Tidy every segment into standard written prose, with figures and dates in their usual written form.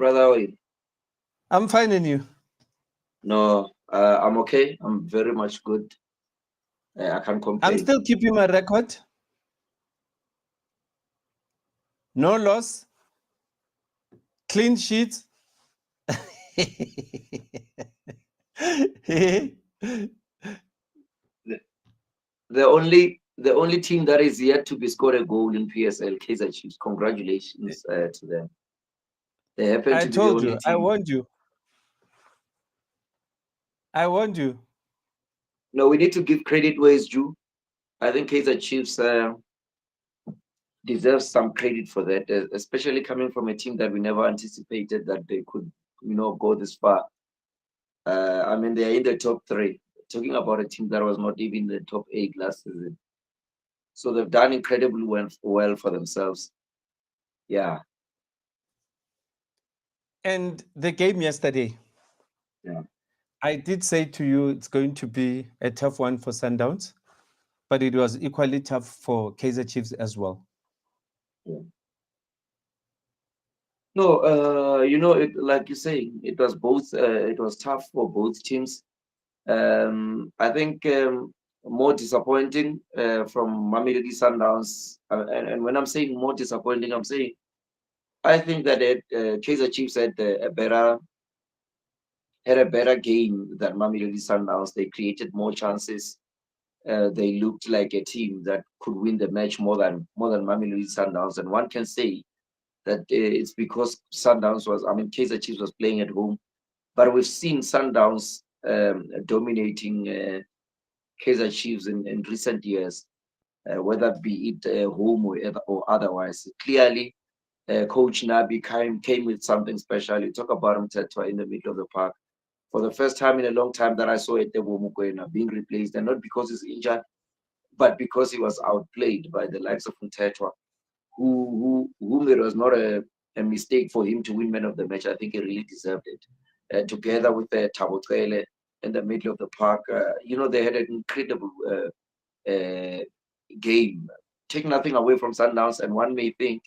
brother. How are you? I'm finding you. No, I'm okay. I'm very much good. I can't I'm complain. still keeping my record. No loss, clean sheets. The, the only team that is yet to be scored a goal in PSL, Kaizer Chiefs. Congratulations to them. They happen I to be the told only you. I team. warned you. I warned you. No, we need to give credit where it's due. I think Kaizer Chiefs deserves some credit for that, especially coming from a team that we never anticipated that they could, go this far. I mean, they are in the top three. Talking about a team that was not even in the top eight last season. So they've done incredibly well for themselves. Yeah, And the game yesterday, yeah, I did say to you it's going to be a tough one for Sundowns, but it was equally tough for Kaizer Chiefs as well. yeah. No, it like you say, it was both. It was tough for both teams. I think more disappointing from Mamelodi Sundowns. And when I'm saying more disappointing, I'm saying I think that Kaizer Chiefs had a better game than Mamelodi Sundowns. They created more chances. They looked like a team that could win the match more than Mamelodi Sundowns. And one can say that it's because Kaizer Chiefs was playing at home, but we've seen Sundowns dominating Kaizer Chiefs in recent years, whether be it home or otherwise. Clearly, Coach Nabi came with something special. You talk about him, Tetwa, in the middle of the park. For the first time in a long time that I saw Etebo Mukwena being replaced, and not because he's injured, but because he was outplayed by the likes of Mtetwa, whom it was not a mistake for him to win man of the match. I think he really deserved it. Together with Thabo Tlele in the middle of the park, they had an incredible game. Take nothing away from Sundowns, and one may think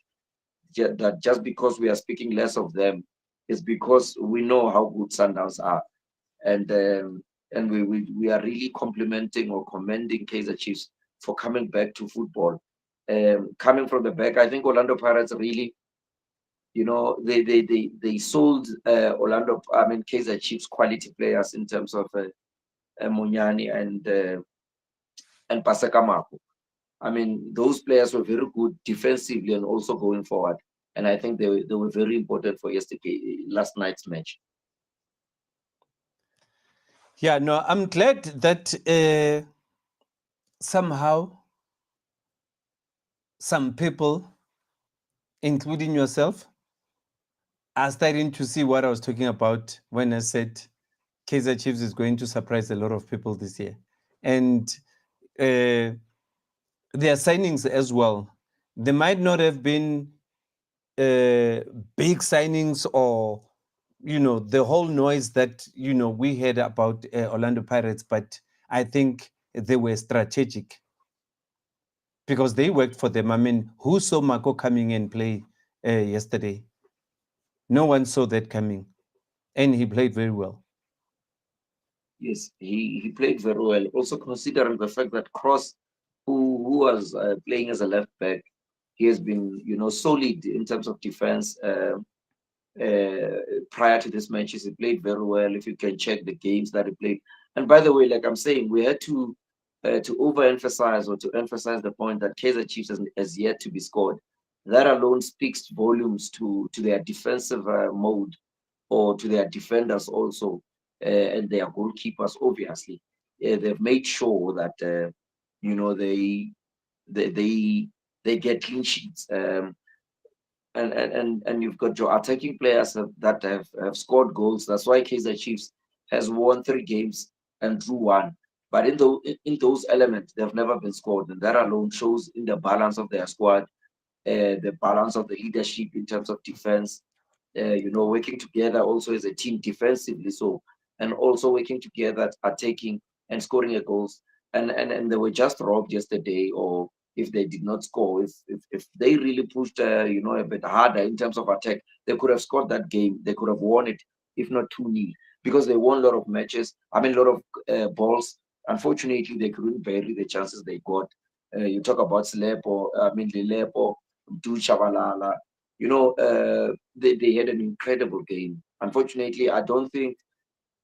that just because we are speaking less of them is because we know how good Sundowns are, and we are really complimenting or commending Kaizer Chiefs for coming back to football. Coming from the back, I think Orlando Pirates really, they sold Kaizer Chiefs quality players in terms of Munyani and Pasakamako. I mean, those players were very good defensively and also going forward. And I think they were very important for last night's match. Yeah, no, I'm glad that somehow some people, including yourself, are starting to see what I was talking about when I said Kaizer Chiefs is going to surprise a lot of people this year. And their signings as well. They might not have been big signings or the whole noise that we heard about Orlando Pirates, but I think they were strategic because they worked for them. I mean, who saw Marco coming and play yesterday? No one saw that coming, and he played very well. Yes, he played very well. Also considering the fact that Cross, who was playing as a left back, he has been solid in terms of defense. Uh, Prior to this matches, he played very well. If you can check the games that he played, and by the way, like I'm saying, we had to overemphasize or to emphasize the point that Kaizer Chiefs has yet to be scored. That alone speaks volumes to their defensive mode or to their defenders also, and their goalkeepers. Obviously, they've made sure that they they they get clean sheets. And you've got your attacking players that have scored goals. That's why Kaizer Chiefs has won 3 games and drew one. But in those elements, they've never been scored, and that alone shows in the balance of their squad, the balance of the leadership in terms of defense. Working together also as a team defensively, so and also working together, attacking and scoring a goals. And they were just robbed yesterday, or if they did not score. If they really pushed, a bit harder in terms of attack, they could have scored that game. They could have won it, if not 2-0, because they won a lot of matches. I mean, a lot of balls. Unfortunately, they couldn't bury the chances they got. You talk about Slepo, I mean, Lilepo, Du Chavalala. They had an incredible game. Unfortunately, I don't think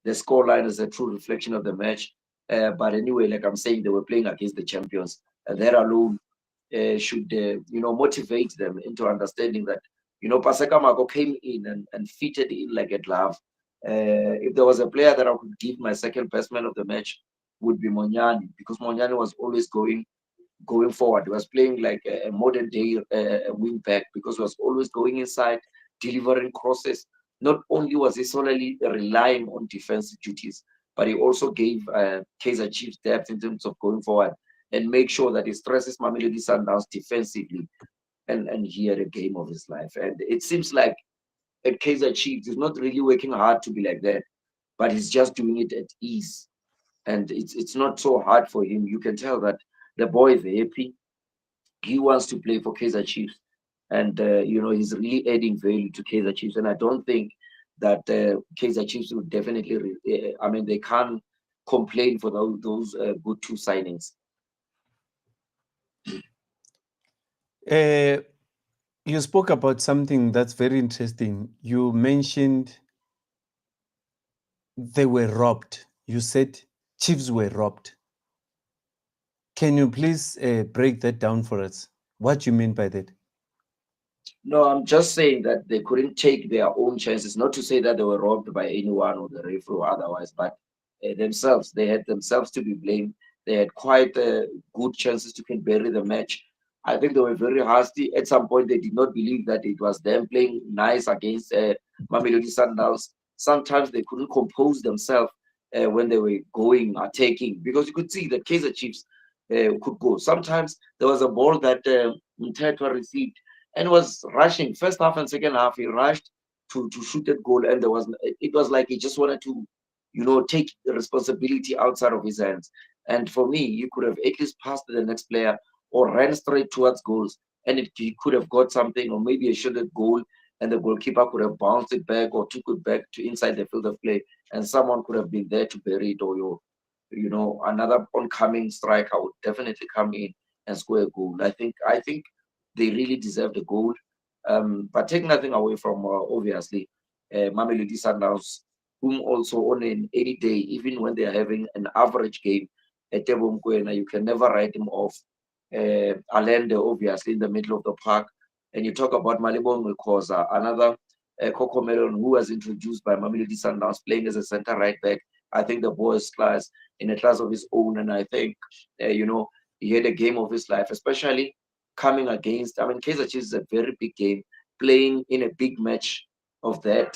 the scoreline is a true reflection of the match. But anyway, like I'm saying, they were playing against the champions. That alone should, motivate them into understanding that, Paseka Mako came in and fitted in like a glove. If there was a player that I could give my second best man of the match, would be Monyani, because Monyani was always going forward. He was playing like a modern day wing back, because he was always going inside, delivering crosses. Not only was he solely relying on defensive duties, but he also gave Kaizer Chiefs depth in terms of going forward and make sure that he stresses Mamelodi Sundowns defensively. And he had a game of his life. And it seems like at Kaizer Chiefs, he's not really working hard to be like that, but he's just doing it at ease. And it's not so hard for him. You can tell that the boy is happy. He wants to play for Kaizer Chiefs, and he's really adding value to Kaizer Chiefs. And I don't think that Kaizer Chiefs will definitely. I mean, they can't complain for those good two signings. Uh, you spoke about something that's very interesting. You mentioned they were robbed. You said Chiefs were robbed. Can you please break that down for us? What you mean by that? No, I'm just saying that they couldn't take their own chances. Not to say that they were robbed by anyone or the referee or otherwise, but themselves. They had themselves to be blamed. They had quite good chances to can bury the match. I think they were very hasty. At some point, they did not believe that it was them playing nice against Mamelodi Sundowns. Sometimes they couldn't compose themselves when they were going, attacking, because you could see that Kaizer Chiefs could go. Sometimes there was a ball that Mtetwa received and was rushing first half and second half. He rushed to shoot that goal, and it was like he just wanted to, take the responsibility outside of his hands. And for me, you could have at least passed to the next player or ran straight towards goals, and he could have got something, or maybe a shotted goal, and the goalkeeper could have bounced it back or took it back to inside the field of play, and someone could have been there to bury it, or another oncoming striker would definitely come in and score a goal. I think they really deserve the goal. But take nothing away from obviously Mamelodi Sundowns, whom also on an 80-day, even when they are having an average game at Tebo Mokoena, you can never write him off. Allende, obviously, in the middle of the park. And you talk about Malibong Koza, another Coco Melon who was introduced by Mamelodi Sundowns playing as a center right back. I think the boy is class in a class of his own. And I think, he had a game of his life, especially coming against, I mean, Kaizer Chiefs is a very big game, playing in a big match of that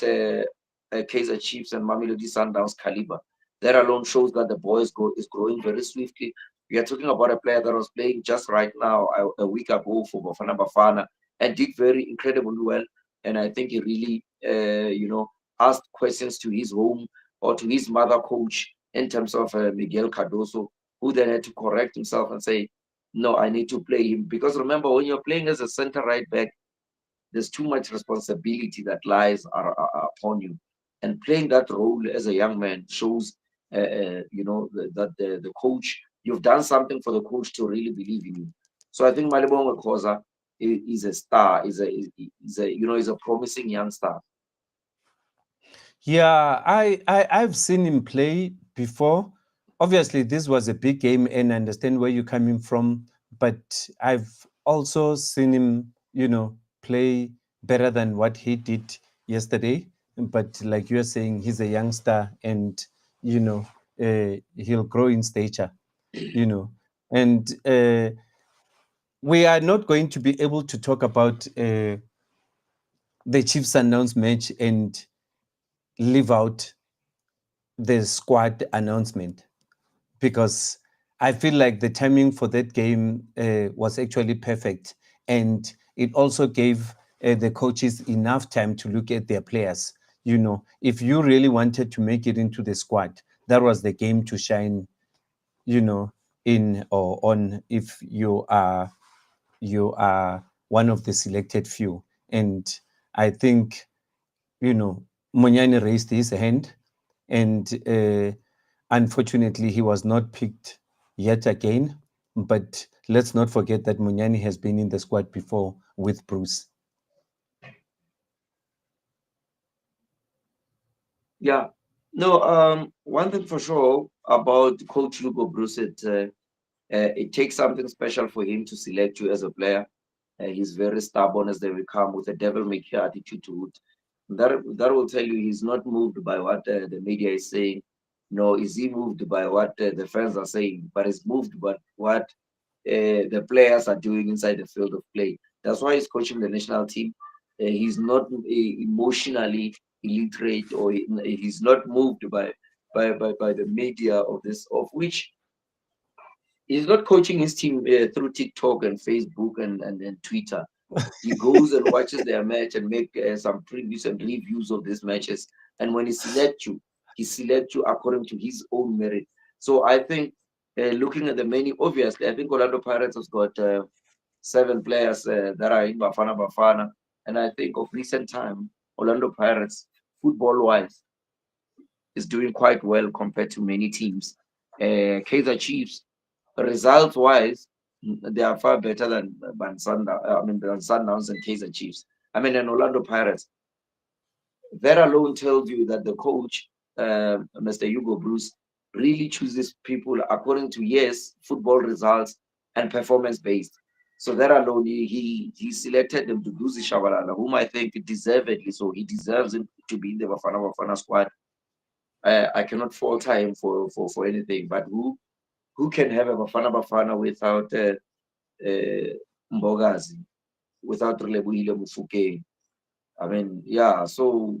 Kaizer Chiefs and Mamelodi Sundowns caliber. That alone shows that the boy is growing very swiftly. We are talking about a player that was playing just right now a week ago for Bafana Bafana and did very incredibly well. And I think he really, asked questions to his home or to his mother coach in terms of Miguel Cardoso, who then had to correct himself and say, no, I need to play him. Because remember, when you're playing as a center right back, there's too much responsibility that lies upon you. And playing that role as a young man shows, that the coach, you've done something for the coach to really believe in you. So I think Malibong Koza is a star, is a promising young star. Yeah, I've seen him play before. Obviously, this was a big game, and I understand where you're coming from. But I've also seen him, play better than what he did yesterday. But like you're saying, he's a youngster, and he'll grow in stature. And we are not going to be able to talk about the Chiefs Sundowns match and leave out the squad announcement, because I feel like the timing for that game was actually perfect, and it also gave the coaches enough time to look at their players. If you really wanted to make it into the squad, that was the game to shine. In or on, if you are you are one of the selected few. And I think, Munyani raised his hand, and unfortunately, he was not picked yet again. But let's not forget that Munyani has been in the squad before with Bruce. Yeah. No, one thing for sure about Coach Hugo Bruce, it takes something special for him to select you as a player. He's very stubborn as they will come with a devil may care attitude to it. That will tell you he's not moved by what the media is saying. No, is he moved by what the fans are saying? But he's moved by what the players are doing inside the field of play. That's why he's coaching the national team. He's not emotionally illiterate, or he's not moved by the media of this, of which he's not coaching his team through TikTok and Facebook and Twitter. He goes and watches their match and make some previews and reviews of these matches. And when he selects you according to his own merit. So I think looking at the menu, obviously, I think Orlando Pirates has got 7 players that are in Bafana Bafana. And I think of recent time, Orlando Pirates, football-wise, is doing quite well compared to many teams. Kaizer Chiefs, results-wise, they are far better than Sundowns and Kaizer Chiefs. I mean, and Orlando Pirates. That alone tells you that the coach, Mr. Hugo Bruce, really chooses people according to, yes, football results and performance based. So that alone, he selected them to do the Shabalala, whom I think deservedly so. He deserves him to be in the Bafana Bafana squad. I cannot fault him for anything, but who can have a Bafana Bafana without Mbogazi, without Relebuhile Mufukeng? I mean, yeah, so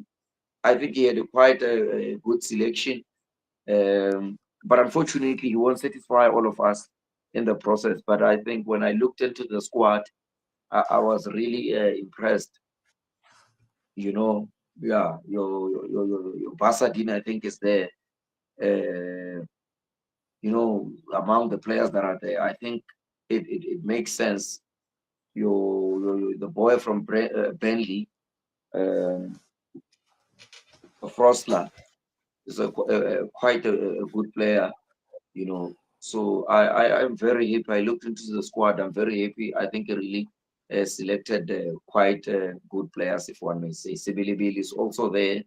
I think he had quite a good selection. But unfortunately, he won't satisfy all of us in the process. But I think when I looked into the squad, I was really impressed. You know, yeah, your Basadine, I think, is there. Uh, among the players that are there, I think it makes sense. The boy from Burnley, um, Frostler, is quite a good player. So I'm very happy. I looked into the squad. I'm very happy. I think he really selected quite good players, if one may say. Sibilibili is also there.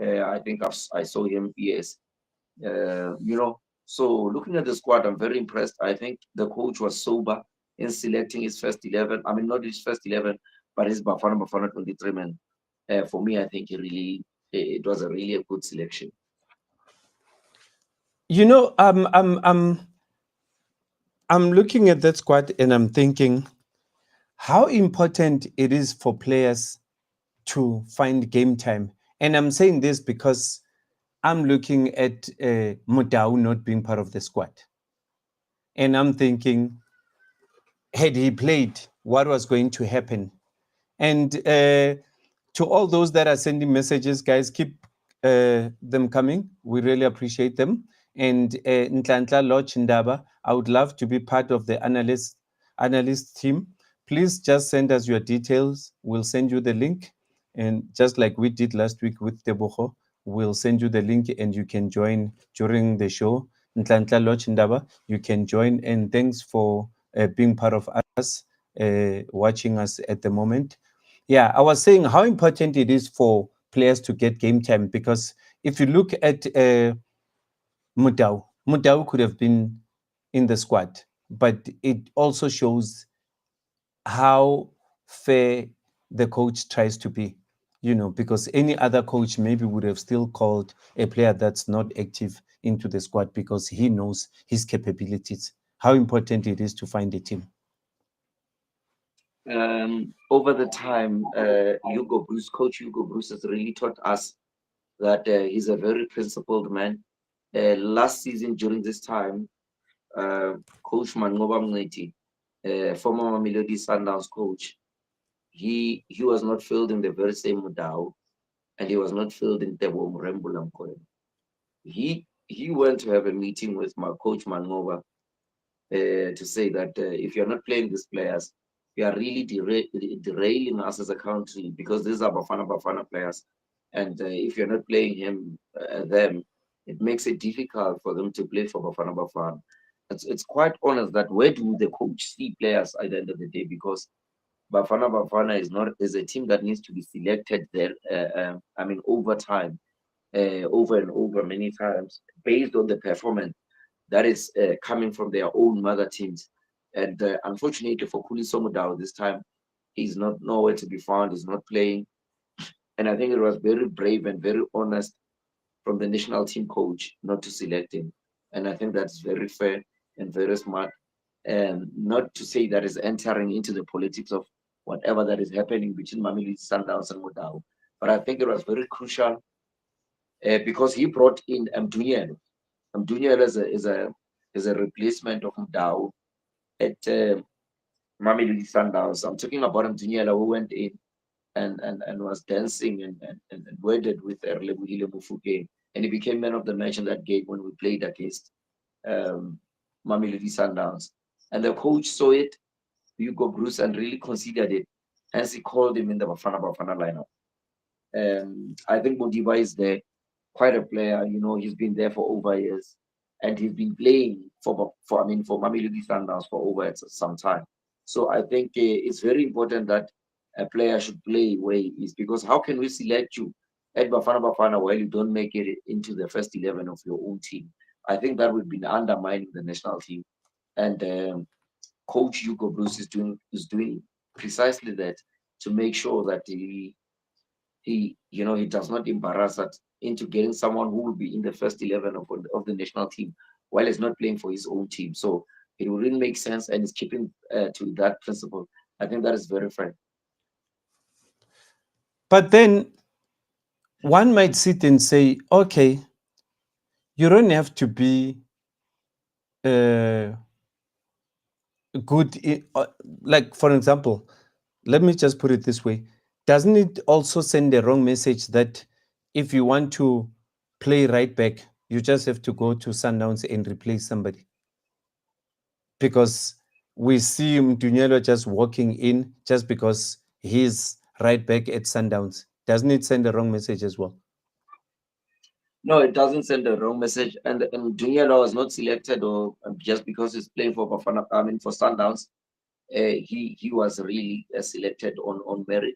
I think I saw him. Yes. So looking at the squad, I'm very impressed. I think the coach was sober in selecting his first 11. I mean, not his first 11, but his Bafana Bafana 23 men. For me, I think it was a really a good selection. You know, I'm looking at that squad and I'm thinking how important it is for players to find game time. And I'm saying this because I'm looking at Mudau not being part of the squad. And I'm thinking, had he played, what was going to happen? And to all those that are sending messages, guys, keep them coming. We really appreciate them. And Ntlantla Loch Ndaba, I would love to be part of the analyst team. Please just send us your details. We'll send you the link. And just like we did last week with Tebogo, we'll send you the link and you can join during the show. Ntlantla Loch Ndaba, you can join. And thanks for being part of us, watching us at the moment. Yeah, I was saying how important it is for players to get game time, because if you look at Mudau could have been in the squad, but it also shows how fair the coach tries to be, because any other coach maybe would have still called a player that's not active into the squad because he knows his capabilities, how important it is to find a team. Over the time, Coach Hugo Bruce has really taught us that he's a very principled man. Last season, during this time, Coach Mangoba Mngeti, former Mamelodi Sundowns coach, he was not filled in the very same Mudau, and he was not filled in Tebo Mrembula Mkoyo. He went to have a meeting with my coach Mangoba to say that if you're not playing these players, we are really derailing us as a country because these are Bafana Bafana players, and if you're not playing them, it makes it difficult for them to play for Bafana Bafana. It's quite honest that where do the coach see players at the end of the day? Because Bafana Bafana is a team that needs to be selected there. I mean, over time, over and over many times, based on the performance that is coming from their own mother teams. And unfortunately for Kuli Somodao this time, he's not nowhere to be found. He's not playing. And I think it was very brave and very honest from the national team coach not to select him. And I think that's very fair and very smart. And not to say that is entering into the politics of whatever that is happening between Mamelodi Sundowns and Modao. But I think it was very crucial because he brought in Mdunyelo. Mdunyelo is a replacement of Mdao at Mamelodi Sundowns. I'm talking about Mdunyela who went in and was dancing and wedded with Erlebuhile Mufokeng. And he became man of the match in that game when we played against um, Mamelodi Sundowns. And the coach saw it, Hugo Bruce, and really considered it. Hence, he called him in the Bafana Bafana lineup. I think Modiba is there, quite a player. You know, he's been there for over years, and he's been playing for Mamelodi Sundowns for over some time. So I think it's very important that a player should play where he is because how can we select you at Bafana Bafana while you don't make it into the first 11 of your own team? I think that would be undermining the national team, and Coach Hugo Bruce is doing precisely that to make sure that he does not embarrass us into getting someone who will be in the first 11 of the national team while he's not playing for his own team. So it will really make sense and is keeping to that principle. I think that is very fair. But then one might sit and say, okay, you don't have to be uh, good. Like, for example, let me just put it this way. Doesn't it also send a wrong message that if you want to play right back, you just have to go to Sundowns and replace somebody? Because we see Mdunyelo just walking in just because he's right back at Sundowns. Doesn't it send a wrong message as well? No, it doesn't send a wrong message. And Junior was not selected or just because he's playing for Bafana, I mean for Sundowns. He was really selected on merit.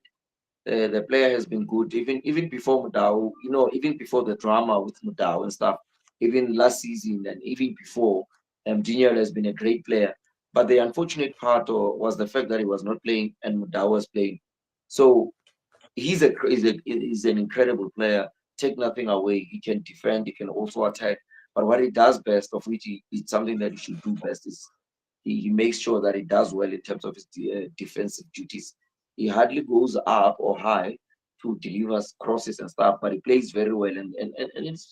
The player has been good even before Mudau, even before the drama with Mudau and stuff, even last season and even before, Junior has been a great player. But the unfortunate part was the fact that he was not playing and Mudau was playing. So he's an incredible player. Take nothing away. He can defend. He can also attack. But what he does best, of which it's something that he should do best, is he makes sure that he does well in terms of his defensive duties. He hardly goes up or high to deliver crosses and stuff, but he plays very well. And his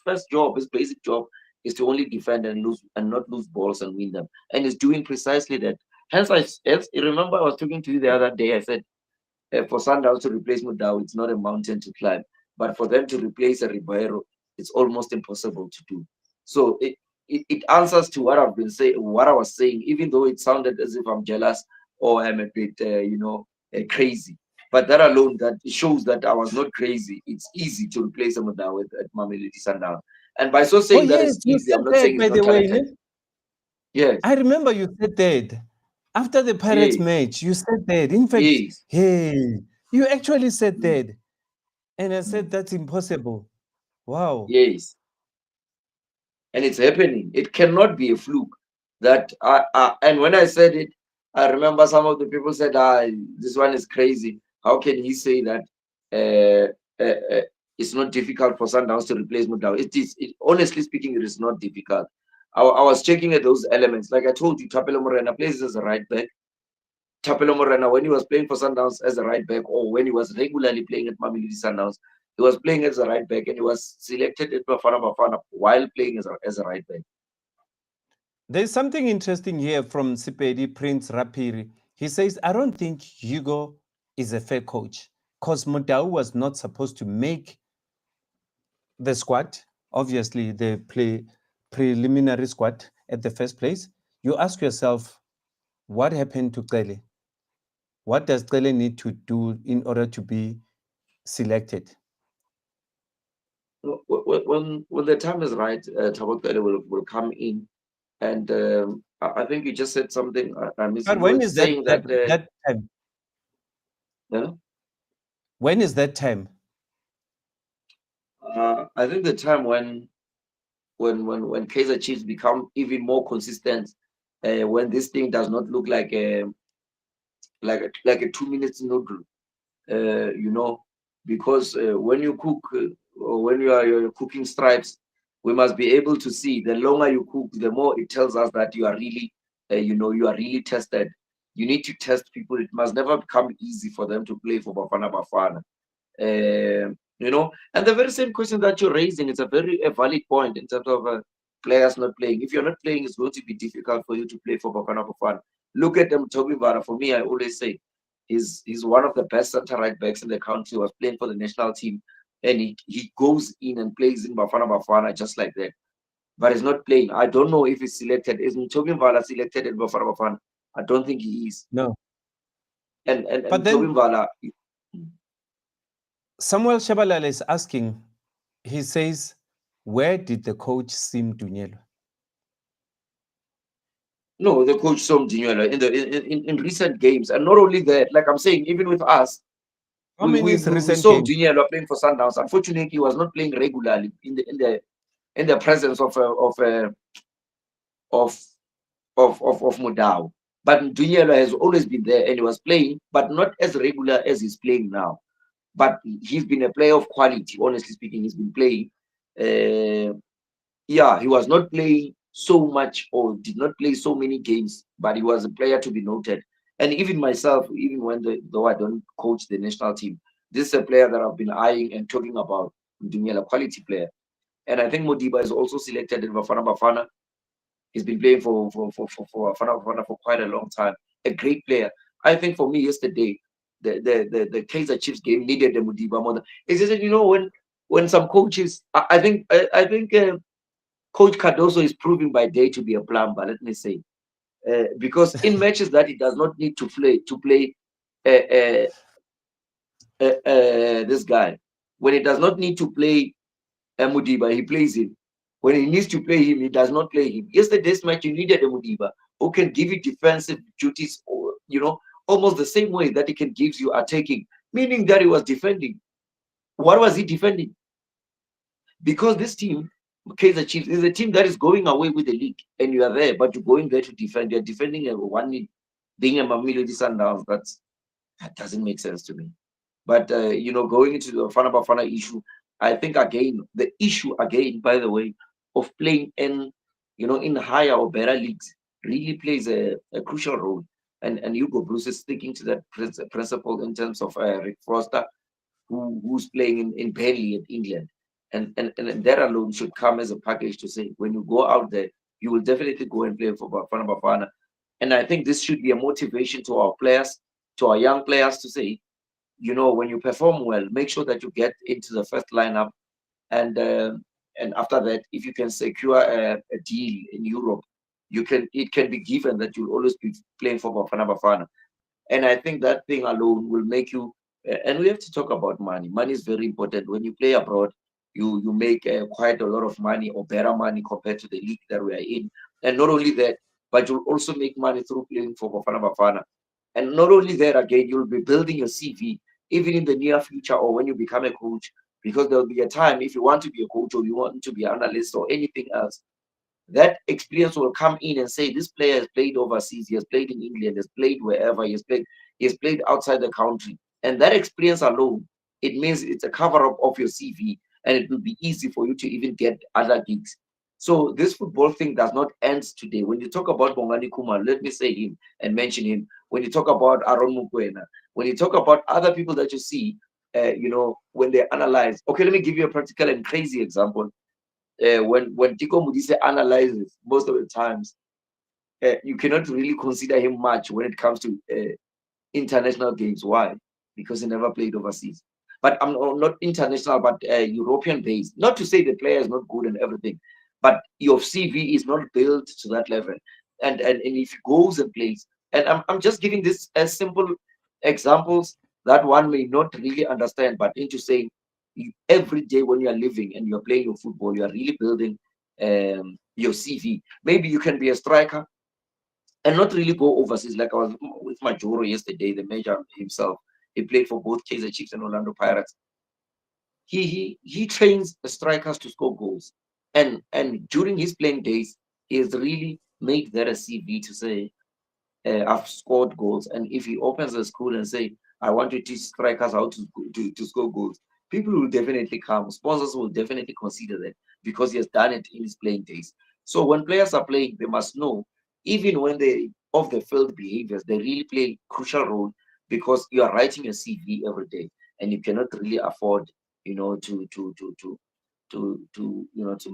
first job, his basic job, is to only defend and lose and not lose balls and win them. And he's doing precisely that. Hence, remember I was talking to you the other day. I said for Sundowns to replace Mudau, it's not a mountain to climb. But for them to replace a Ribeiro, it's almost impossible to do. So it answers to what I've been saying, what I was saying, even though it sounded as if I'm jealous or I'm a bit, crazy. But that alone, that shows that I was not crazy. It's easy to replace a Mudau at Mamelodi Sundowns. And by so Oh, saying that yes, it's you easy, said I'm not that, saying it's by not the way. talented. Yes, I remember you said that after the Pirates yes, match. You said that. In fact, yes, hey, you actually said mm, that. And I said, mm, that's impossible. Wow. yes. And it's happening. It cannot be a fluke. And when I said it, I remember some of the people said, this one is crazy. How can he say that it's not difficult for Sundowns to replace Mudau? Honestly speaking, it is not difficult. I was checking at those elements. Like I told you, Tapelo Morena plays as a right back. Tapelo Morena, when he was playing for Sundowns as a right back, or when he was regularly playing at Mamelodi Sundowns, he was playing as a right back, and he was selected at Bafana Bafana while playing as a right back. There's something interesting here from Sipedi Prince Rapiri. He says, I don't think Hugo is a fair coach because Mudau was not supposed to make the squad, obviously the preliminary squad at the first place. You ask yourself, what happened to Kele? What does Cele need to do in order to be selected? When the time is right, Thabo Kele will come in, and I think you just said something I missed. But You were when is that saying that that that time? uh, When is that time? I think the time when Kaizer Chiefs become even more consistent, when this thing does not look like a 2 minutes noodle, you know, because when you cook or when you're cooking stripes, we must be able to see the longer you cook, the more it tells us that you are really, you are really tested. You need to test people. It must never become easy for them to play for Bafana Bafana. And the very same question that you're raising is a very a valid point in terms of players not playing. If you're not playing, it's going to be difficult for you to play for Bafana Bafana. Look at them, Toby Vara. For me, I always say he's one of the best center right backs in the country. He was playing for the national team, and he goes in and plays in Bafana Bafana just like that. But he's not playing. I don't know if he's selected. Is Toby Vara selected in Bafana Bafana? I don't think he is. No. But And then Toby Vara. Samuel Shabalala is asking, he says, where did the coach Sim Dunyelo? No, the coach Som Dinyela in recent games, and not only that, like I'm saying, even with us, How we many we is we, we recent saw games? Dinyela playing for Sundowns. Unfortunately, he was not playing regularly in the presence of of Mudau. But Dinyela has always been there, and he was playing, but not as regular as he's playing now. But he's been a player of quality. Honestly speaking, he's been playing. Uh, yeah, he was not playing so much or did not play so many games, but he was a player to be noted. And even myself, even though I don't coach the national team, this is a player that I've been eyeing and talking about, Dumiela, quality player. And I think Modiba is also selected in Bafana Bafana. He's been playing for Bafana Bafana for quite a long time. A great player. I think for me yesterday, the Kaizer Chiefs game needed the Modiba more than it's just that, when some coaches I think Coach Cardoso is proving by day to be a plumber, let me say. Because in matches that he does not need to play uh, uh, this guy, when he does not need to play Mudiba, he plays him. When he needs to play him, he does not play him. Yesterday's match, you needed a Mudiba who can give you defensive duties, or almost the same way that he can give you attacking, meaning that he was defending. What was he defending? Because this team, Kaizer Chiefs, is a team that is going away with the league, and you are there, but you're going there to defend. You're defending a 1-0, being a Mamelodi Sundowns. That doesn't make sense to me. But going into the Bafana Bafana issue, I think again the issue again, by the way, of playing in higher or better leagues really plays a crucial role. And Hugo Bruce is sticking to that principle in terms of Rick Foster, who's playing in Burnley in England. And that alone should come as a package to say when you go out there, you will definitely go and play for Bafana Bafana. And I think this should be a motivation to our players, to our young players to say, when you perform well, make sure that you get into the first lineup. And after that, if you can secure a deal in Europe, it can be given that you'll always be playing for Bafana Bafana. And I think that thing alone will make you. And we have to talk about money. Money is very important. When you play abroad, you make quite a lot of money or better money compared to the league that we are in. And not only that, but you'll also make money through playing for Bafana Bafana. And not only that, again, you'll be building your CV even in the near future or when you become a coach, because there'll be a time if you want to be a coach or you want to be an analyst or anything else, that experience will come in and say this player has played overseas, he has played in England, he has played wherever, he has played outside the country. And that experience alone, it means it's a cover-up of your CV, and it will be easy for you to even get other gigs. So this football thing does not end today. When you talk about Bongani Kumar, let me say him and mention him. When you talk about Aaron Mukwena, when you talk about other people that you see, when they analyze. Okay, let me give you a practical and crazy example. When Tiko Mudise analyzes, most of the times, you cannot really consider him much when it comes to international games. Why? Because he never played overseas. But I'm not international, but European based. Not to say the player is not good and everything, but your CV is not built to that level. And if he goes and plays, and I'm just giving this as simple. examples that one may not really understand, but into saying every day when you are living and you're playing your football, you are really building your CV. Maybe you can be a striker and not really go overseas. Like I was with Majoro yesterday, the major himself. He played for both Kaizer Chiefs and Orlando Pirates. He trains the strikers to score goals, and during his playing days, he has really made that a CV to say, I've scored goals. And if he opens a school and say, I want to teach strikers how to score goals, people will definitely come. Sponsors will definitely consider that because he has done it in his playing days. So when players are playing, they must know, even when they off the field behaviors, they really play crucial role because you are writing a CV every day, and you cannot really afford, to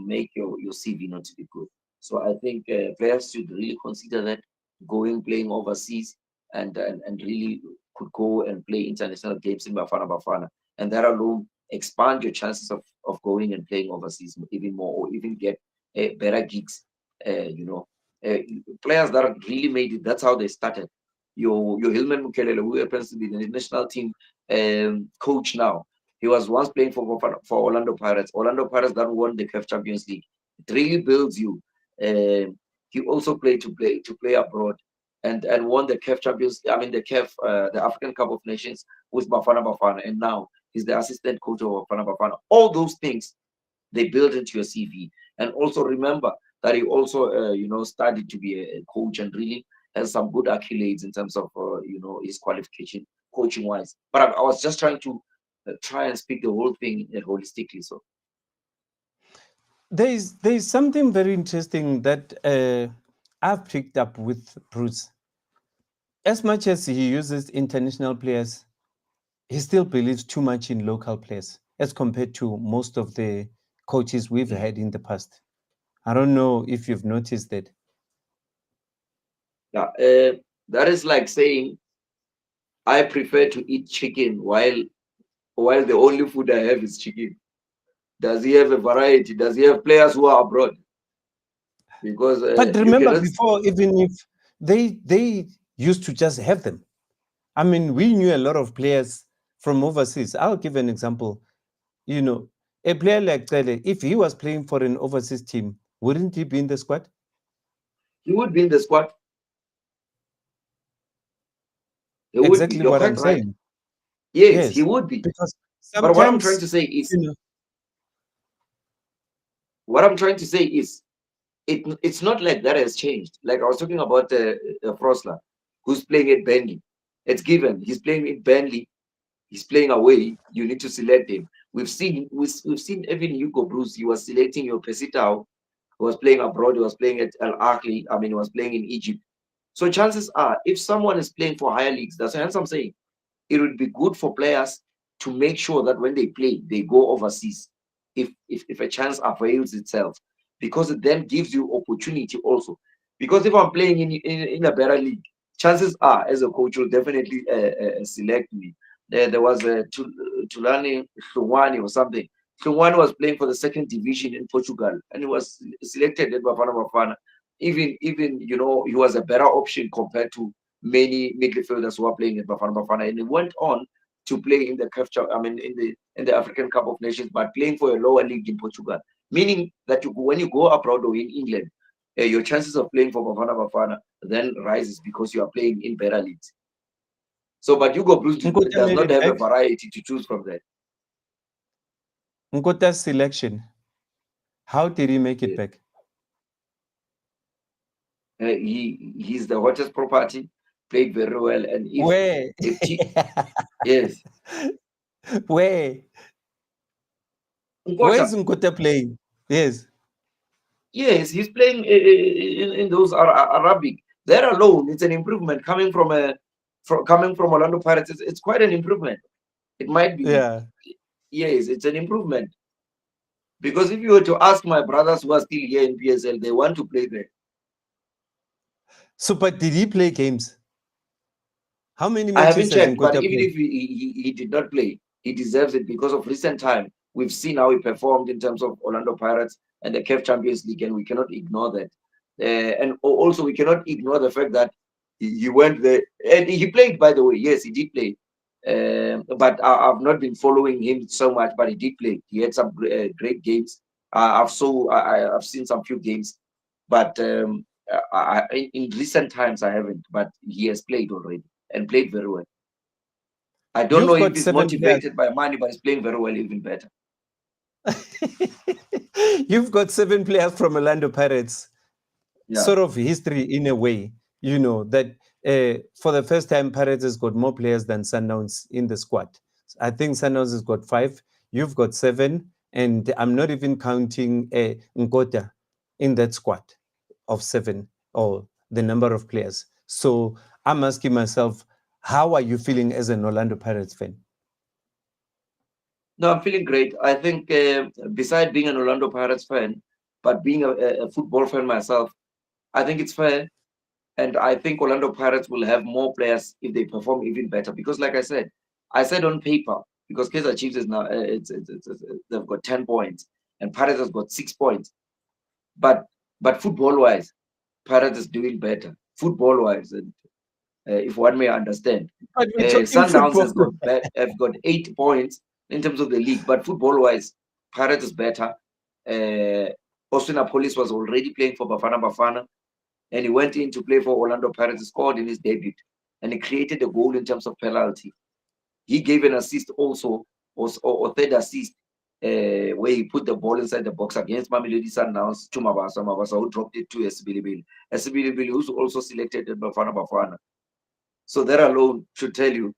make your CV not to be good. So I think players should really consider that going playing overseas and really could go and play international games in Bafana Bafana, and that alone expand your chances of going and playing overseas even more, or even get better gigs. Uh, you know, uh, Players that have really made it. That's how they started. Your Hilman Mukelele, who happens to be the national team coach now. He was once playing for Orlando Pirates. Orlando Pirates that won the CAF Champions League. It really builds you. He also played to play abroad and won the CAF Champions. I mean the CAF, the African Cup of Nations with Bafana Bafana, and now he's the assistant coach of Bafana Bafana. All those things they build into your CV, and also remember that he also studied to be a coach and really has some good accolades in terms of his qualification coaching wise. But I was just trying to try and speak the whole thing holistically. So There is something very interesting that I've picked up with Bruce. As much as he uses international players, he still believes too much in local players as compared to most of the coaches we've had in the past. I don't know if you've noticed that. yeah, that is like saying I prefer to eat chicken while the only food I have is chicken. Does he have a variety? Does he have players who are abroad? Because But you remember cannot. before, even if they used to just have them. I mean, we knew a lot of players from overseas. I'll give an example. You know, a player like Tele, if he was playing for an overseas team, wouldn't he be in the squad? He would be in the squad. He would be. Exactly You're what I'm quite right. saying. Yes, he Yes, would be. because But what I'm trying sometimes, to say is, you know, what I'm trying to say is, it's not like that has changed. Like I was talking about Frosler, who's playing at Burnley. It's given. He's playing at Burnley. He's playing away. You need to select him. We've seen even Hugo Bruce. He was selecting your Pesitao. He was playing abroad. He was playing at Al Ahly. I mean, he was playing in Egypt. So chances are, if someone is playing for higher leagues, that's what I'm saying. It would be good for players to make sure that when they play, they go overseas if a chance avails itself, because it then gives you opportunity also. Because if I'm playing in a better league, chances are, as a coach, you'll definitely select me. There was a Tulani Hlumwani or something. Hlumwani was playing for the second division in Portugal, and he was selected at Bafana Bafana. Even he was a better option compared to many midfielders who are playing at Bafana Bafana, and he went on to play in the I mean, in the African Cup of Nations, but playing for a lower league in Portugal. Meaning that when you go abroad or in England, your chances of playing for Bafana Bafana then rises because you are playing in better leagues. So, but Hugo Bruce Nkota does made not it have a back. variety to choose from that. Nkota's selection. How did he make it Yeah. back? He's the hottest property, played very well, and Where? if yes, Where? Where Nkota, is Nkota playing? Yes. yes, he's playing in those Arabic. There alone, it's an improvement coming from Orlando Pirates. It's quite an improvement. It might be, Yeah. yes, it's an improvement. Because if you were to ask my brothers who are still here in PSL, they want to play there. So, but did he play games? How many I haven't matches has checked, but Nkota even played? if he did not play, he deserves it because of recent time. We've seen how he performed in terms of Orlando Pirates and the CAF Champions League, and we cannot ignore that. And also, we cannot ignore the fact that He went there and he played. By the way, yes, he did play. But I've not been following him so much. But he did play. He had some great games. I've seen some few games, but in recent times I haven't. But he has played already and played very well. I don't know You've if got he's 7 players. motivated by money, but he's playing very well, even better. You've got 7 players from Orlando Pirates, Yeah. sort of history in a way, that for the first time, Pirates has got more players than Sundowns in the squad. I think Sundowns has got 5, you've got 7, and I'm not even counting Nkota in that squad of 7 or the number of players. So I'm asking myself, how are you feeling as an Orlando Pirates fan? No, I'm feeling great. I think, beside being an Orlando Pirates fan, but being a football fan myself, I think it's fair. And I think Orlando Pirates will have more players if they perform even better. Because, like I said on paper, because Kaizer Chiefs is now, they've got 10 points and Pirates has got 6 points. But football wise, Pirates is doing better. Football wise, and if one may understand. But we're talking Sundowns football. have got 8 points in terms of the league, but football wise, Pirates is better. Uh, Austin Police was already playing for Bafana Bafana, and he went in to play for Orlando Pirates. He scored in his debut, and he created a goal in terms of penalty. He gave an assist also, or third assist, where he put the ball inside the box against Mamelodi Sundowns to Mabasa, who dropped it to Esibilibili. Esibilibili, who's also selected at Bafana Bafana. So that alone should tell you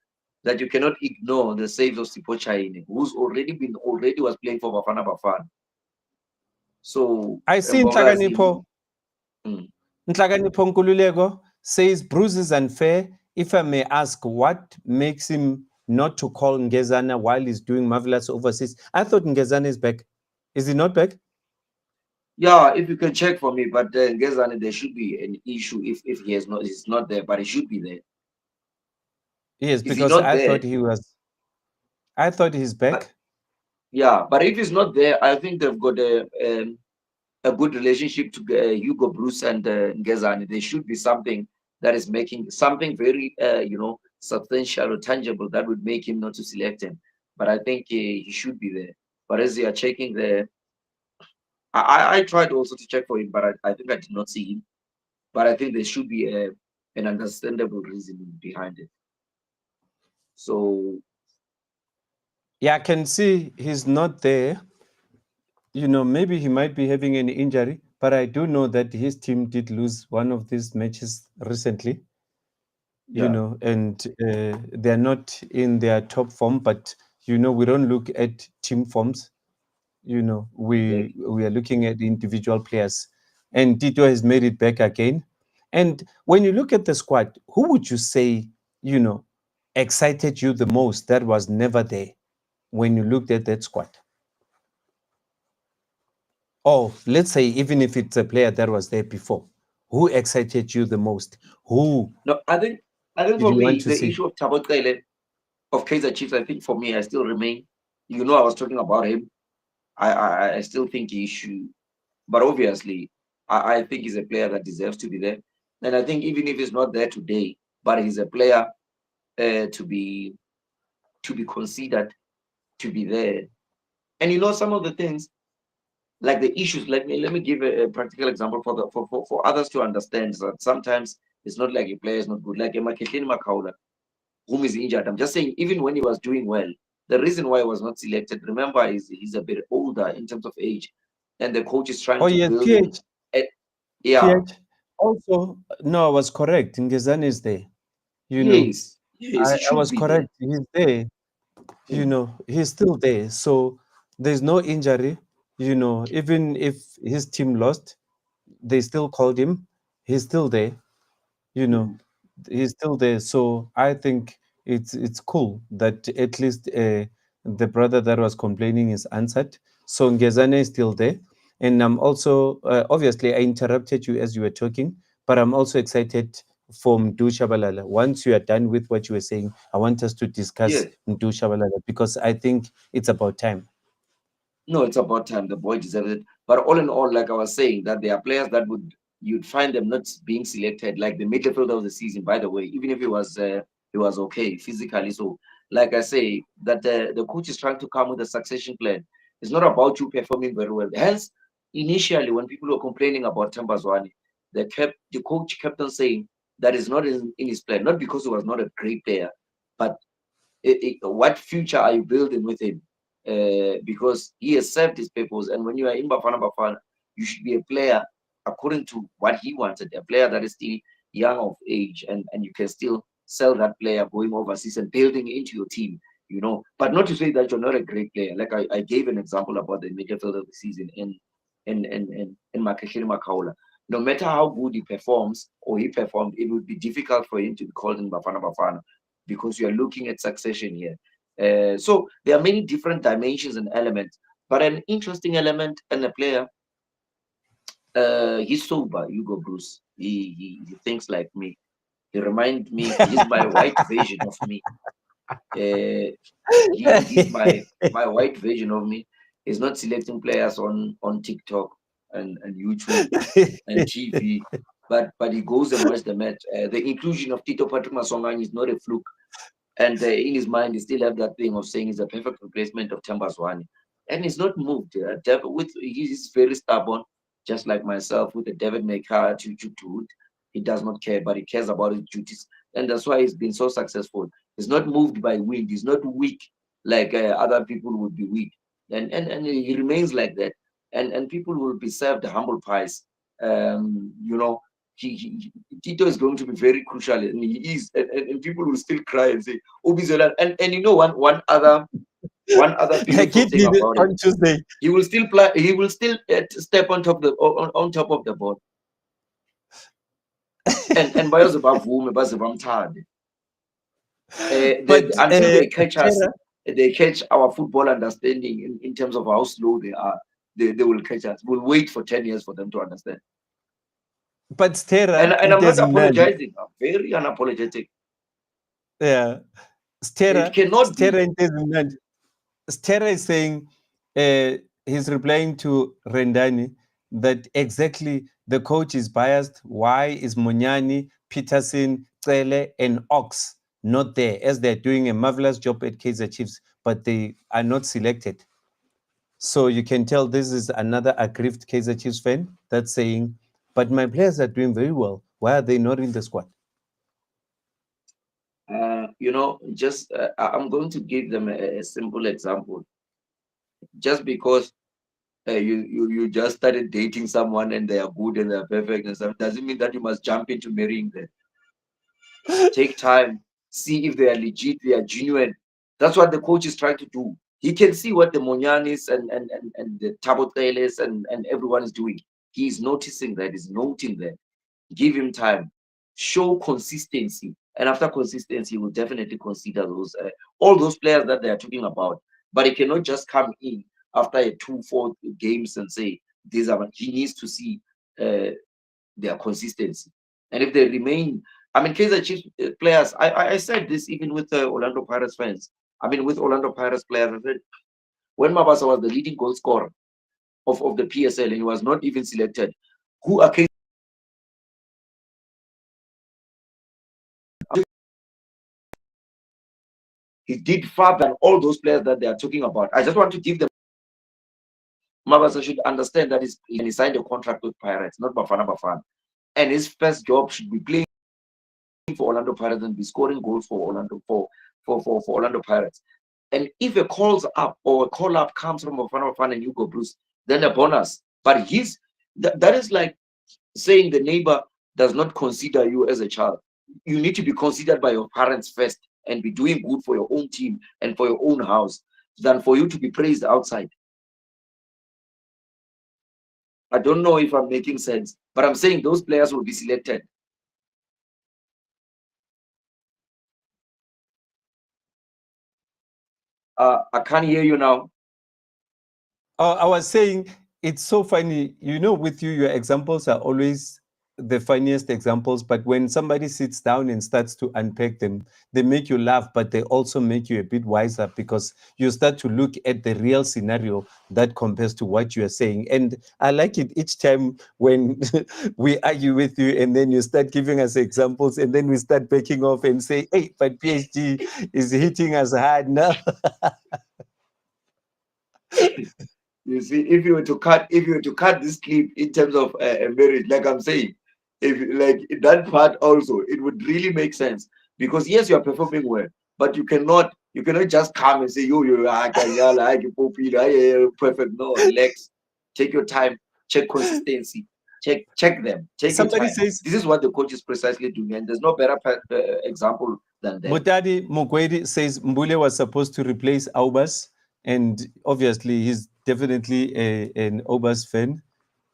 that you cannot ignore the saves of Sipo Chaine, who's already was playing for Bafana Bafana. So I see Mbogazi, Nhlakanipho mm, Nhlakanipho Nkululeko says Bruce is unfair. If I may ask, what makes him not to call Ngezana while he's doing marvelous overseas? I thought Ngezana is back. Is he not back? yeah, if you can check for me, but Ngezani, there should be an issue if he's not there, but he should be there. Yes, Is he because not I there? thought he was. I thought he's But back. yeah, but if he's not there, I think they've got a good relationship to Hugo Bruce and Ngezani. There should be something that is making something very, substantial or tangible that would make him not to select him. But I think he should be there. But as you are checking there, I tried also to check for him, but I think I did not see him. But I think there should be an understandable reason behind it. So Yeah, I can see he's not there. Maybe he might be having an injury, but I do know that his team did lose one of these matches recently. yeah, And they're not in their top form, but we don't look at team forms. We exactly. we are looking at individual players, and Tito has made it back again. And when you look at the squad, who would you say you know excited you the most that was never there when you looked at that squad? Or let's say even if it's a player that was there before, who excited you the most? Who No, I think did for you want me to the see? issue of Tabotele of Kaizer Chiefs, I think for me I still remain. I was talking about him. I still think he should, but obviously I think he's a player that deserves to be there. And I think even if he's not there today, but he's a player to be considered to be there. And some of the things like the issues. Let me give a practical example for others to understand that sometimes it's not like a player is not good. Like Emakehleni Makaula, whom is injured. I'm just saying, even when he was doing well, the reason why he was not selected, remember, is he's a bit older in terms of age, and the coach is trying Oh to yes, build him. Eh, yeah, PH. Also, no, I was correct. Ngezan is there. You know, yes, yes, he I should was be there. correct. He's there. Mm, He's still there. So there's no injury. Even if his team lost, they still called him. He's still there. you know mm, he's still there. So I think it's cool that at least the brother that was complaining is answered. So Ngezane is still there. And I'm also obviously I interrupted you as you were talking, but I'm also excited for Mdu Shabalala. Once you are done with what you were saying, I want us to discuss yes. Mdu Shabalala because I think it's about time. No, it's about time. The boy deserves it. But all in all, like I was saying, that there are players that would you'd find them not being selected. Like the midfield of the season, by the way, even if he was okay physically. So, like I say, that the coach is trying to come with a succession plan. It's not about you performing very well. Hence, initially, when people were complaining about Tambazwani, the coach kept on saying that is not in his plan, not because he was not a great player, but what future are you building with him? Because he has served his purpose. And when you are in Bafana Bafana, you should be a player according to what he wanted, a player that is still young of age, and you can still sell that player going overseas and building into your team, But not to say that you're not a great player. Like I gave an example about the midfield of the season in Makashiri Makaula. No matter how good he performs or he performed, it would be difficult for him to be called in Bafana Bafana because you are looking at succession here. So there are many different dimensions and elements, but an interesting element and a player, he's sober, Hugo Bruce. He thinks like me. He reminds me, he's my white version of me. He's my white version of me. He's not selecting players on TikTok and YouTube and TV, but he goes and watches the match. The inclusion of Tito Patrick Masongani is not a fluke. And in his mind, he still have that thing of saying he's a perfect replacement of Tambazwani. And he's not moved. He's very stubborn, just like myself with the David Maker to he does not care, but he cares about his duties. And that's why he's been so successful. He's not moved by wind. He's not weak like other people would be weak. And he remains like that. And people will be served humble pies. You know, Tito is going to be very crucial, and he is, and people will still cry and say, "Oh, Bizola." And one other Like beautiful he thing did it about him, on Tuesday. he will still play. He will still step on top of the board, and But until they catch us, Stera, they catch our football understanding in terms of how slow they are. They will catch us. We'll wait for 10 years for them to understand. but And Stera, and it I'm not is none. apologizing. I'm very unapologetic. Yeah, It Stera, cannot be. Stera, it is none. Stera is saying he's replying to Rendani that exactly the coach is biased. Why is Munyani, Peterson, Tsele, and Ox not there as they're doing a marvelous job at Kaizer Chiefs, but they are not selected? So you can tell this is another aggrieved Kaizer Chiefs fan that's saying, but my players are doing very well. Why are they not in the squad? Just I'm going to give them a simple example. Just because you just started dating someone and they are good and they are perfect and stuff doesn't mean that you must jump into marrying them. Take time, see if they are legit, they are genuine. That's what the coach is trying to do. He can see what the Monyanis and the Taboteles and everyone is doing. He's noticing that, he's noting that. Give him time, show consistency, and after consistency, he will definitely consider those all those players that they are talking about. But he cannot just come in after a 2-4 games and say these are. He needs to see uh, their consistency, and if they remain, I mean, Kaizer Chiefs players. I said this even with Orlando Pirates fans. I mean, with Orlando Pirates players, I said when Mabasa was the leading goal scorer of the PSL and he was not even selected, who are he did far than all those players that they are talking about. I just want to give them Mabasa should understand that he signed a contract with Pirates, not Bafana Bafana. And his first job should be playing for Orlando Pirates and be scoring goals for Orlando Pirates. And if a calls up or a call up comes from Bafana Bafana and Hugo Bruce, then a bonus. But that is like saying the neighbor does not consider you as a child. You need to be considered by your parents first and be doing good for your own team and for your own house than for you to be praised outside. I don't know if I'm making sense, but I'm saying those players will be selected. I can't hear you now. I was saying it's so funny. With you, your examples are always the funniest examples, but when somebody sits down and starts to unpack them, they make you laugh, but they also make you a bit wiser because you start to look at the real scenario that compares to what you are saying. And I like it each time when we argue with you and then you start giving us examples and then we start backing off and say, hey, but PhD is hitting us hard now. You see, if you were to cut this clip in terms of a marriage, like I'm saying, if like that part also, it would really make sense because yes, you are performing well, but you cannot just come and say yo I can yell, I can popular, perfect. No, relax, take your time, check consistency, check them, take your Somebody time. says, This is what the coach is precisely doing, and there's no better example than them. Mutadi Mukwedi says Mbule was supposed to replace Aubas, and obviously he's definitely an Aubas fan,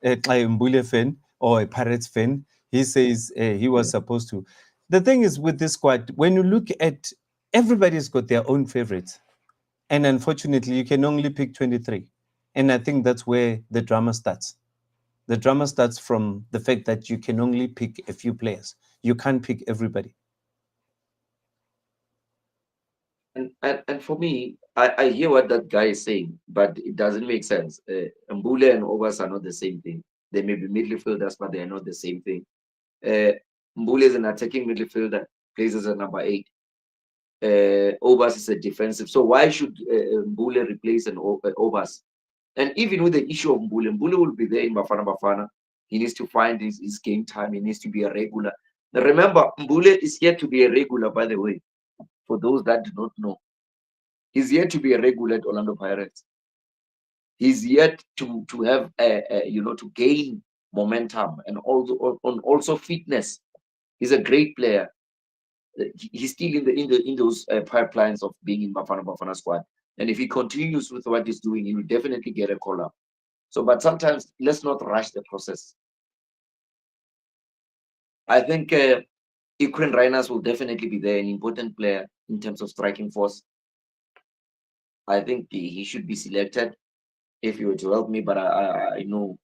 a Mbule fan, or a Pirates fan. He says he was Yeah. supposed to. The thing is with this squad, when you look at everybody's got their own favorites, and unfortunately, you can only pick 23. And I think that's where the drama starts. The drama starts from the fact that you can only pick a few players. You can't pick everybody. And for me, I hear what that guy is saying, but it doesn't make sense. Mbule and Obas are not the same thing. They may be midfielders, but they are not the same thing. Uh, Mbule is an attacking midfielder, plays as a number 8. Obas is a defensive. So why should Mbule replace an Obas? And even with the issue of Mbule will be there in Bafana Bafana. He needs to find his game time. He needs to be a regular. Now remember, Mbule is yet to be a regular, by the way, for those that do not know. He's yet to be a regular at Orlando Pirates. He's yet to have to gain momentum and also fitness. He's a great player. He's still in those pipelines of being in Bafana Bafana squad. And if he continues with what he's doing, he will definitely get a call up. So, but sometimes let's not rush the process. I think Ukraine Rhinos will definitely be there, an important player in terms of striking force. I think he should be selected if you were to help me, but I know.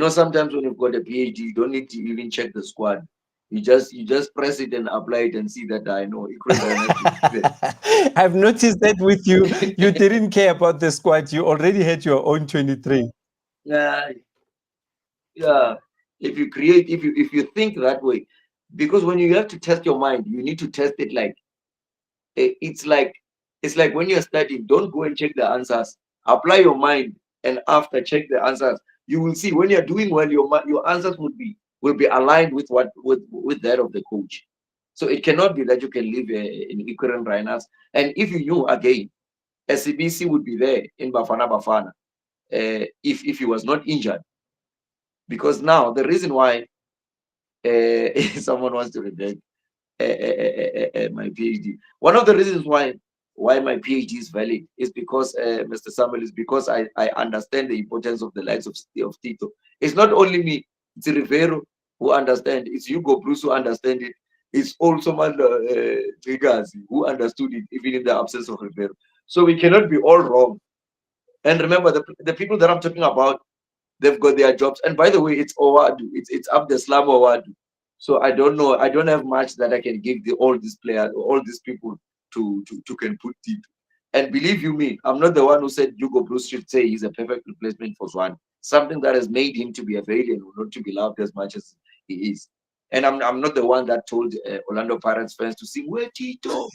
Sometimes when you've got a PhD, you don't need to even check the squad. You just press it and apply it and see that I know Ukraine Rhinos should be there. I've noticed that with you. You didn't care about the squad. You already had your own 23. Yeah, yeah. If you think that way, because when you have to test your mind, you need to test it like it's like when you're studying. Don't go and check the answers. Apply your mind, and after check the answers, you will see when you're doing well, your answers will be aligned with with that of the coach. So it cannot be that you can live in Equatorial Rhinos. And if you knew again, SCBC would be there in Bafana Bafana if he was not injured. Because now the reason why someone wants to reject my PhD. One of the reasons why my PhD is valid is because Mr. Samuel is because I understand the importance of the likes of Tito. It's not only me; it's Rivero who understand. It's Hugo Bruce who understand it. It's also Trigazi who understood it even in the absence of Rivero. So we cannot be all wrong. And remember, the people that I'm talking about, they've got their jobs. And by the way, it's Owadu. It's Abdeslam Owadu. So I don't know. I don't have much that I can give all these players, all these people to can put deep. And believe you me, I'm not the one who said Hugo Bruce should say he's a perfect replacement for Swan. Something that has made him to be a failure, not to be loved as much as he is. And I'm not the one that told Orlando Pirates fans to sing "Where Tito,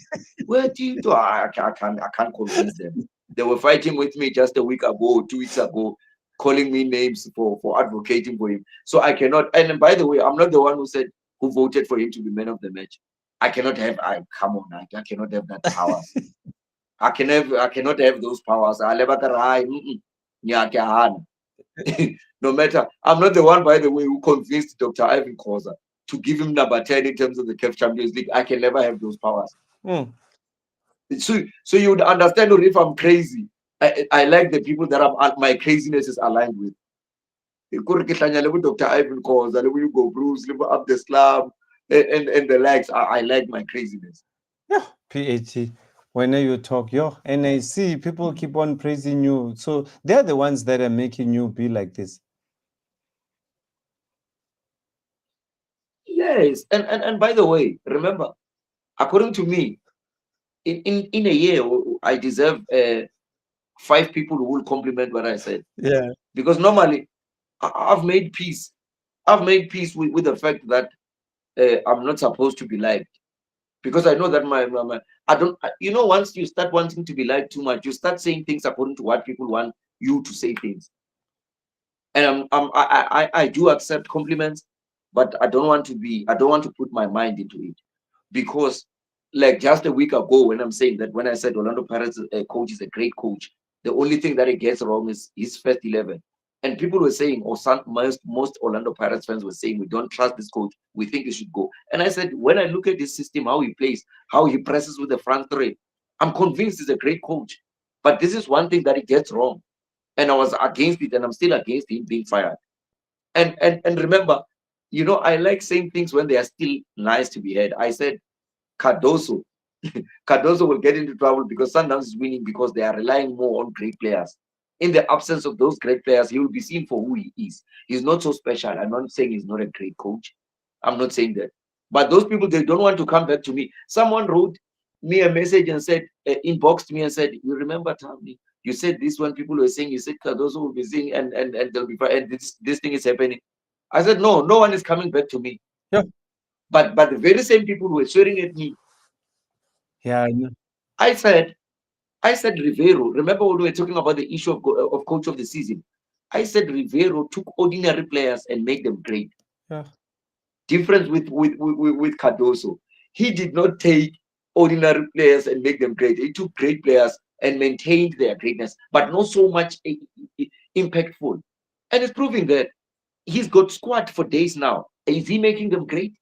where Tito." I can't convince them. They were fighting with me just a week ago, 2 weeks ago, calling me names for advocating for him. So I cannot. And by the way, I'm not the one who voted for him to be man of the match. I cannot have. I come on. I cannot have that powers. I cannot have those powers. Yeah, no matter. I'm not the one, by the way, who convinced Dr. Ivan Koza to give him number 10 in terms of the CAF Champions League. I can never have those powers. Mm. So you would understand if I'm crazy. I like the people that my craziness is aligned with. Dr. Ivan Koza, Hugo Bruce, Abdeslam, and the likes. I like my craziness. Yeah, PhD. When you talk, yo, and I see people keep on praising you. So they're the ones that are making you be like this. Yes, and by the way, remember, according to me, in a year, I deserve 5 people who will compliment what I said, Yeah. because normally I've made peace. I've made peace with the fact that I'm not supposed to be liked, because I know that I don't. Once you start wanting to be liked too much, you start saying things according to what people want you to say things. And I do accept compliments, but I don't want to put my mind into it, because like just a week ago, when I'm saying that, when I said Orlando Pirates coach is a great coach, the only thing that he gets wrong is his first 11. And people were saying, or most Orlando Pirates fans were saying, we don't trust this coach, we think he should go. And I said, when I look at this system, how he plays, how he presses with the front three, I'm convinced he's a great coach. But this is one thing that he gets wrong, and I was against it, and I'm still against him being fired. And remember, I like saying things when they are still nice to be heard. I said Cardoso. Cardoso will get into trouble because Sundowns is winning because they are relying more on great players. In the absence of those great players, he will be seen for who he is. He's not so special. I'm not saying he's not a great coach. I'm not saying that. But those people, they don't want to come back to me. Someone wrote me a message and said, inboxed me and said, you remember, Tommy, you said this when people were saying, you said Cardoso will be saying, and they'll be fine, and this thing is happening. I said, no, no one is coming back to me. Yeah. But the very same people who were swearing at me, Yeah. I know. I said, Rivero. Remember when we were talking about the issue of coach of the season? I said Rivero took ordinary players and made them great. Yeah. Difference with Cardoso, he did not take ordinary players and make them great. He took great players and maintained their greatness, but not so much impactful. And it's proving that he's got squad for days now. Is he making them great?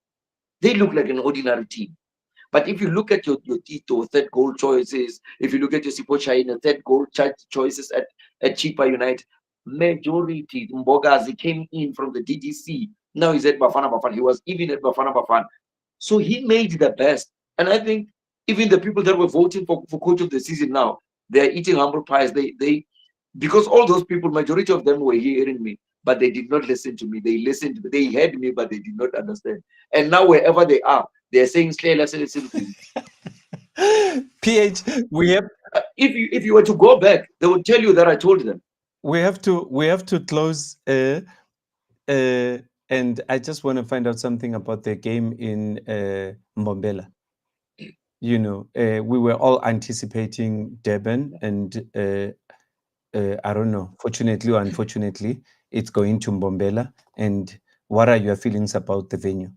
They look like an ordinary team. But if you look at your Tito third goal choices, if you look at your Sipo China third goal choices at Chipa United, majority Mbogazi came in from the DDC. Now he's at Bafana Bafana. He was even at Bafana Bafana. So he made the best. And I think even the people that were voting for coach of the season now, they're eating humble pies. They because all those people, majority of them were hearing me, but they did not listen to me. They listened, they heard me, but they did not understand. And now wherever they are, they're saying slay lesson is simple. PH, we have If you were to go back, they would tell you that I told them. we have to close. And I just want to find out something about the game in Mbombela. We were all anticipating Durban, and I don't know, fortunately or unfortunately, it's going to Mbombela. And what are your feelings about the venue?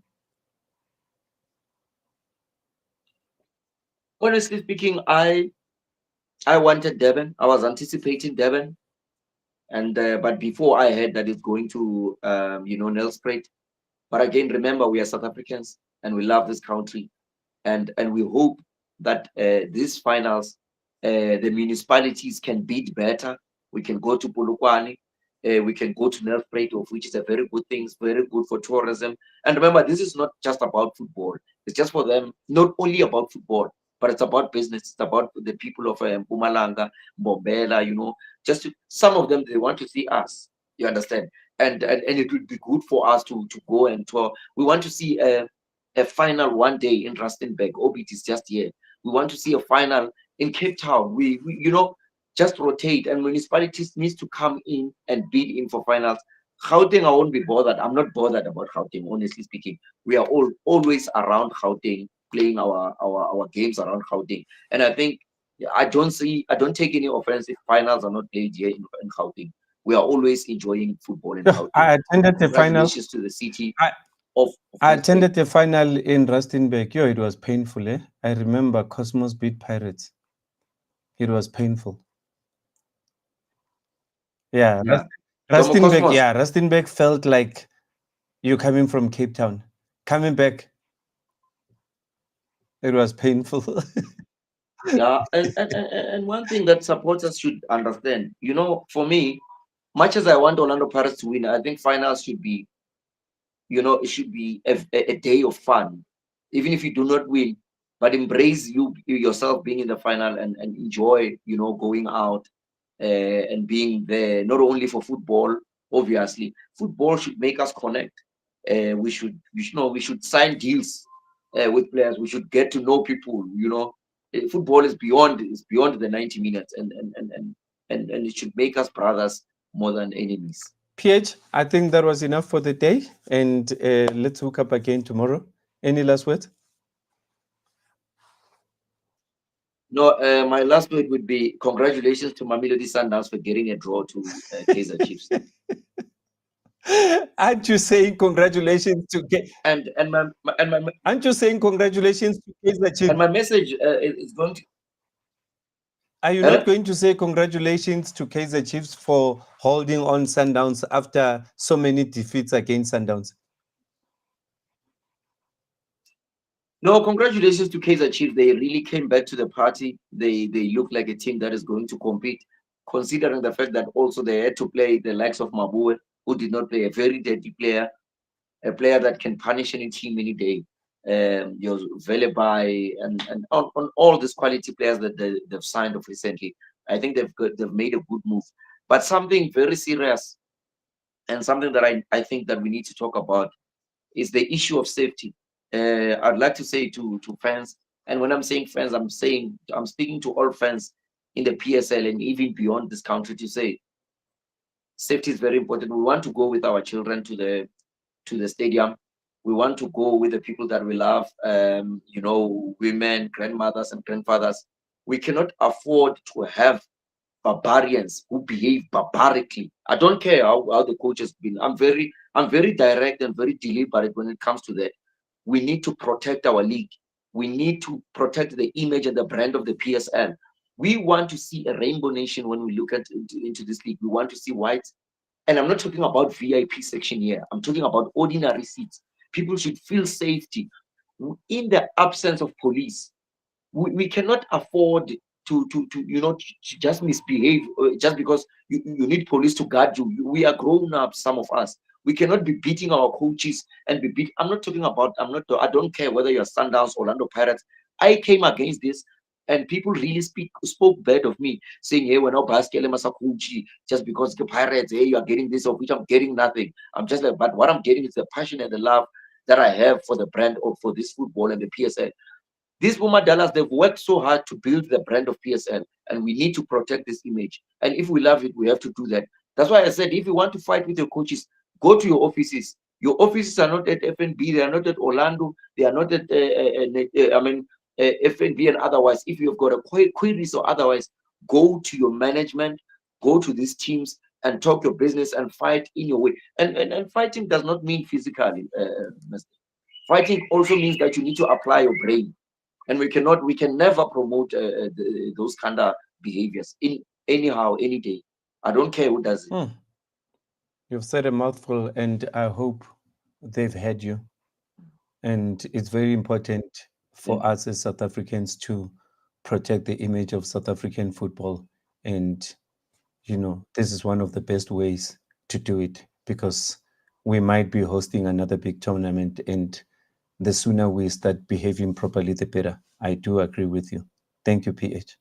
Honestly speaking, I wanted Devon. I was anticipating Devon, and but before I heard that it's going to Nelspruit. But again, remember, we are South Africans and we love this country, and we hope that these finals, the municipalities can bid better. We can go to Polokwane, we can go to Nelspruit, of which is a very good thing. It's very good for tourism. And remember, this is not just about football. It's just for them, not only about football, but it's about business. It's about the people of Mpumalanga, Mbombela. Some of them, they want to see us. You understand? And it would be good for us to go and tour. We want to see a final one day in Rustenburg. Orbit is just here. We want to see a final in Cape Town. We just rotate, and municipalities needs to come in and bid in for finals. Gauteng, I won't be bothered. I'm not bothered about Gauteng, honestly speaking. We are always around Gauteng, playing our games around Gauteng. And I think I don't take any offense if finals are not played here in Gauteng. We are always enjoying football in Yeah, Gauteng. I attended the final. Congratulations to the city I, of I Nelspruit. attended the final in Rustenburg. Yo, it was painful, eh? I remember Cosmos beat Pirates. It was painful. Yeah, Yeah. Domo Rustenburg. Cosmos. Yeah, Rustenburg felt like you coming from Cape Town. Coming back, it was painful. Yeah. And one thing that supporters should understand, for me, much as I want Orlando Pirates to win, I think finals should be, it should be a day of fun. Even if you do not win, but embrace you yourself being in the final, and enjoy, going out and being there, not only for football, obviously. Football should make us connect. We should sign deals with players. We should get to know people. Football is beyond the 90 minutes, and it should make us brothers more than enemies. PH, I think that was enough for the day, and let's hook up again tomorrow. Any last words? No, my last word would be congratulations to Mamelodi Sundowns for getting a draw to Kaizer Chiefs. Aren't you saying congratulations to And Aren't you saying congratulations to Kaizer Chiefs? my message is going to. Are you not going to say congratulations to Kaizer Chiefs for holding on Sundowns after so many defeats against Sundowns? No, congratulations to Kaizer Chiefs. They really came back to the party. They look like a team that is going to compete, considering the fact that also they had to play the likes of Mabue, who did not play, a very dirty player, a player that can punish any team any day. Your Velebai and on all these quality players that they've signed off recently. I think they've made a good move. But something very serious and something that I think that we need to talk about is the issue of safety. I'd like to say to fans, and when I'm saying fans, I'm speaking to all fans in the PSL and even beyond this country to say safety is very important. We want to go with our children to the stadium. We want to go with the people that we love, women, grandmothers, and grandfathers. We cannot afford to have barbarians who behave barbarically. I don't care how the coach has been. I'm very direct and very deliberate when it comes to that. We need to protect our league. We need to protect the image and the brand of the PSL. We want to see a rainbow nation when we look into this league. We want to see white, and I'm not talking about VIP section here. I'm talking about ordinary seats. People should feel safety in the absence of police. We cannot afford to just misbehave just because you need police to guard you. We are grown up, some of us. We cannot be beating our coaches and be beat. I don't care whether you're Sundowns, Orlando Pirates. I came against this, and people really spoke bad of me, saying, hey, we're not basketball masakuchi just because the Pirates, hey, you are getting this, of which I'm getting nothing. I'm just like, but what I'm getting is the passion and the love that I have for the brand or for this football and the PSL. These Puma Dallas, they've worked so hard to build the brand of PSL, and we need to protect this image. And if we love it, we have to do that. That's why I said, if you want to fight with your coaches, go to your offices. Your offices are not at FNB, they are not at Orlando, they are not at, FNB and otherwise. If you've got a queries or otherwise, go to your management, go to these teams and talk your business and fight in your way. And fighting does not mean physically. Fighting also means that you need to apply your brain, and we can never promote those kind of behaviors in anyhow any day. I don't care who does it. You've said a mouthful, and I hope they've had you. And it's very important for Thank you. us as South Africans to protect the image of South African football. And, this is one of the best ways to do it, because we might be hosting another big tournament, and the sooner we start behaving properly, the better. I do agree with you. Thank you, PH.